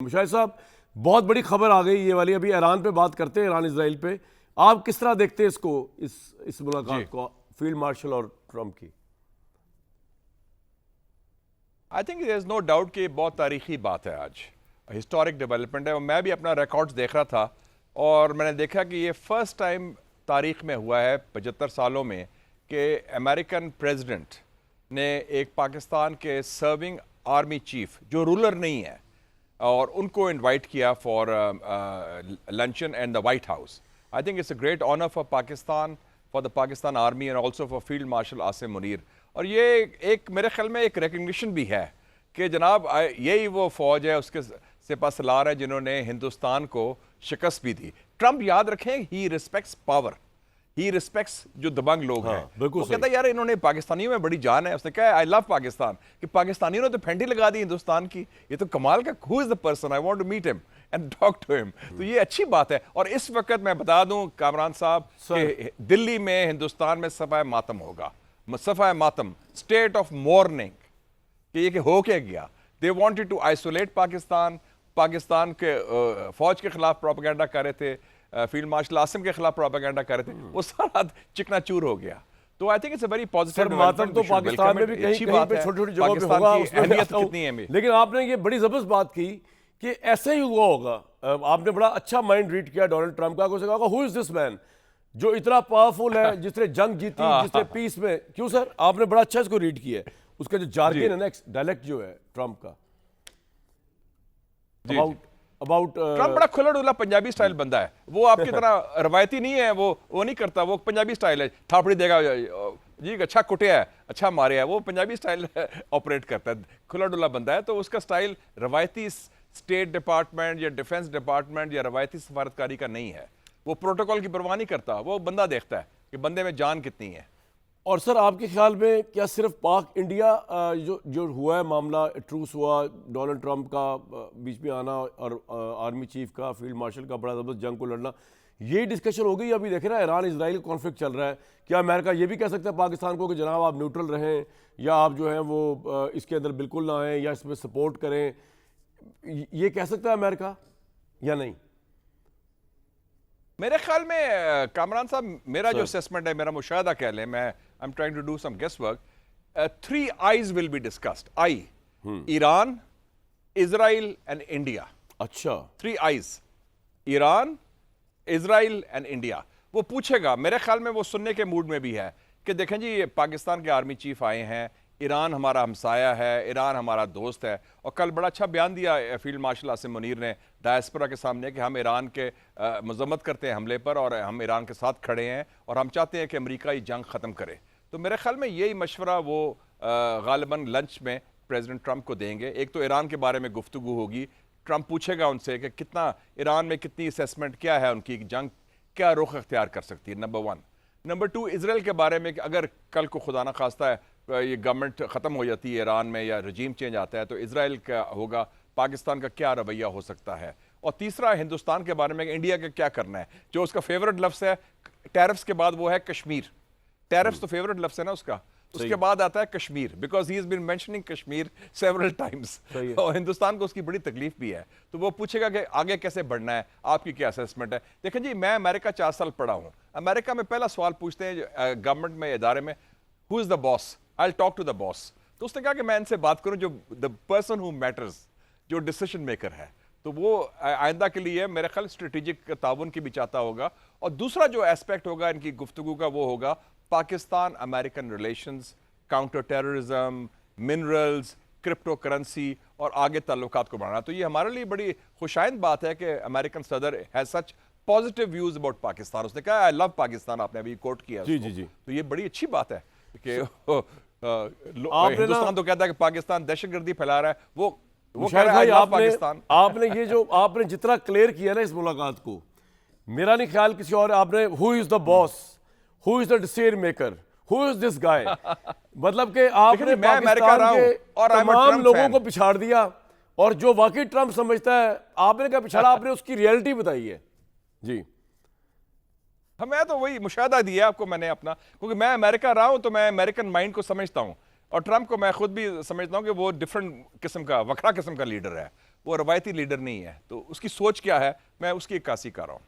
मुशाहिद साहब, बहुत बड़ी खबर आ गई ये वाली, अभी ईरान पे बात करते हैं, ईरान इजराइल पे। आप किस तरह देखते हैं इसको, इस मुलाकात को, फील्ड मार्शल और ट्रंप की? I think there is no doubt कि बहुत तारीखी बात है, आज हिस्टोरिक डेवलपमेंट है। और मैं भी अपना रिकॉर्ड्स देख रहा था और मैंने देखा कि ये फर्स्ट टाइम तारीख में हुआ है 75 सालों में कि अमेरिकन प्रेसिडेंट ने एक पाकिस्तान के सर्विंग आर्मी चीफ जो रूलर नहीं है और उनको इनवाइट किया for luncheon and the White House. I think it's a great honour for Pakistan, for the Pakistan army and also for field marshal Asim Munir. और ये एक मेरे ख्याल में एक रिकग्निशन भी है कि जनाब यही वो फौज है, उसके सिपा सलार है जिन्होंने हिंदुस्तान को शिकस्त भी दी। ट्रंप याद रखें, he respects power, he respects जो दबंग लोग हैं। वो कहता है यार इन्होंने पाकिस्तानियों में बड़ी जान है। उसने कहा आई लव पाकिस्तान, कि पाकिस्तानियों ने तो फेंटी लगा दी हिंदुस्तान की, ये तो कमाल का, who is the person, I want to meet him and talk to him. तो ये अच्छी बात है। और इस वक्त मैं बता दूं कामरान साहब कि दिल्ली में हिंदुस्तान में सफाए मातम होगा, सफाए मातम, स्टेट ऑफ मॉर्निंग, कि ये हो क्या गया। They wanted to isolate Pakistan, Pakistan के फौज के खिलाफ प्रोपेगेंडा कर रहे थे, फील्ड मार्शल आसिम के खिलाफ प्रोपेगेंडा कर रहे थे, वो सारा चिकनाचूर हो गया। तो आई think it's a very positive मातम तो पाकिस्तान में भी कहीं पे छोटी-छोटी जगहों पे होगा, अहमियत कितनी है। लेकिन आपने ये बड़ी जबरदस्त बात की कि ऐसे ही हुआ होगा। आपने बड़ा अच्छा माइंड रीड किया डोनाल्ड ट्रंप का। उसे कहा हु इज दिस मैन जो इतना पावरफुल है, जिसने जंग जीती, जिसने पीस में, क्यों सर आपने बड़ा अच्छा इसको रीड किया है। उसका जो जार्गन है ना, डायलेक्ट जो है ट्रंप का, अबाउट ट्रंप बड़ा खुला डुला पंजाबी स्टाइल बंदा है। वो आपकी तरह रवायती नहीं है, वो नहीं करता, वो पंजाबी स्टाइल है। थापड़ी देगा जी, अच्छा कुटिया है, अच्छा मारे है, वो पंजाबी स्टाइल ऑपरेट करता है। खुला डुला बंदा है, तो उसका स्टाइल रवायती स्टेट डिपार्टमेंट या डिफेंस डिपार्टमेंट या रवायती सफारतकारी का नहीं है। वो प्रोटोकॉल की परवाह नहीं करता, वो बंदा देखता है कि बंदे में जान कितनी है। और सर आपके ख्याल में क्या सिर्फ पाक इंडिया जो हुआ है मामला, ट्रूस हुआ, डोनाल्ड ट्रंप का बीच में आना और आर्मी चीफ का, फील्ड मार्शल का बड़ा जबरदस्त जंग को लड़ना, यही डिस्कशन हो गई? अभी देखे ना ईरान इजराइल कॉन्फ्लिक्ट चल रहा है, क्या अमेरिका ये भी कह सकता है पाकिस्तान को कि जनाब आप न्यूट्रल रहें, या आप जो है वो इसके अंदर बिल्कुल ना आएँ, या इसमें सपोर्ट करें? ये कह सकता है अमेरिका या नहीं? मेरे ख्याल में कामरान साहब, मेरा जो असेसमेंट है, मेरा मुशाहदा कह लें, मैं I am trying to do some guess work, 3 I's will be discussed. I, Iran, Israel and India. अच्छा, 3 I's, Iran, Israel and India. वो पूछेगा, मेरे ख्याल में वो सुनने के मूड में भी है कि देखें जी, ये पाकिस्तान के आर्मी चीफ आए हैं, ईरान हमारा हमसाया है, ईरान हमारा दोस्त है। और कल बड़ा अच्छा बयान दिया फील्ड मार्शल आसिम मुनीर ने डायस्पोरा के सामने कि हम ईरान के मजम्मत करते हैं हमले पर, और हम ईरान के साथ खड़े हैं और हम चाहते हैं कि अमेरिका ये जंग ख़त्म करे। तो मेरे ख्याल में यही मशवरा वो गालिबन लंच में प्रेसिडेंट ट्रंप को देंगे। एक तो ईरान के बारे में गुफ्तगू होगी, ट्रंप पूछेगा उनसे कि कितना ईरान में कितनी असेसमेंट क्या है उनकी, जंग क्या रुख अख्तियार कर सकती है, नंबर 1। नंबर 2, इसराइल के बारे में कि अगर कल को खुदा ना खास्ता है ये गवर्नमेंट ख़त्म हो जाती है ईरान में या रजीम चेंज आता है, तो इसराइल का होगा, पाकिस्तान का क्या रवैया हो सकता है। और तीसरा, हिंदुस्तान के बारे में इंडिया का क्या करना है। जो उसका फेवरेट लफ्ज़ है टैरिफ्स के बाद, वो है कश्मीर। टैरिफ्स तो फेवरेट लफ्ज़ है ना उसका, उसके बाद आता है Kashmir, because he has been mentioning Kashmir several times. और हिंदुस्तान को उसकी बड़ी तकलीफ भी है। तो वो पूछेगा कि आगे कैसे बढ़ना है, आपकी क्या असेसमेंट है। देखें जी, मैं अमेरिका 4 साल पढ़ा हूँ। अमेरिका में पहला सवाल पूछते हैं गवर्नमेंट में, इदारे में, who is the boss, I talk to the boss. तो उसने कहा कि मैं इनसे बात करूं जो द पर्सन हु मैटर्स, जो डिसीजन मेकर है। तो वो आइंदा के लिए मेरे ख्याल स्ट्रेटेजिक ताउन की भी चाहता होगा। और दूसरा जो एस्पेक्ट होगा इनकी गुफ्तगू का, वो होगा Pakistan American relations, counter terrorism, minerals, crypto currency और आगे ताल्लुकात को बढ़ाना। तो ये हमारे लिए बड़ी खुशाइंद बात है कि अमेरिकन सदर has such positive views about Pakistan. उसने कहा आई लव पाकिस्तान, आपने अभी कोट किया। जी जी जी। तो ये बड़ी अच्छी बात है कि हिंदुस्तान तो कहता है कि पाकिस्तान दहशतगर्दी फैला रहा है, वो कह रहा है पाकिस्तान। आपने ये जो आपने जितना क्लियर किया ना इस मुलाकात को, मेरा नहीं ख्याल किसी और, आपने who is the boss, who is the decision maker, who is this guy, मतलब कि आपने पाकिस्तान के तमाम लोगों को पिछाड़ दिया, और जो वाकई ट्रंप समझता है आपने क्या पिछाड़ा, आपने उसकी रियलिटी बताई है। जी मैं तो वही मुशाहदा दिया आपको मैंने अपना, क्योंकि मैं अमेरिका रहा हूं तो मैं अमेरिकन माइंड को समझता हूं। और ट्रंप को मैं खुद भी समझता हूं कि वो डिफरेंट किस्म का, वखरा किस्म का लीडर है। वो रवायती लीडर नहीं है। तो उसकी सोच क्या है, मैं उसकी इक्कासी कर रहा हूँ।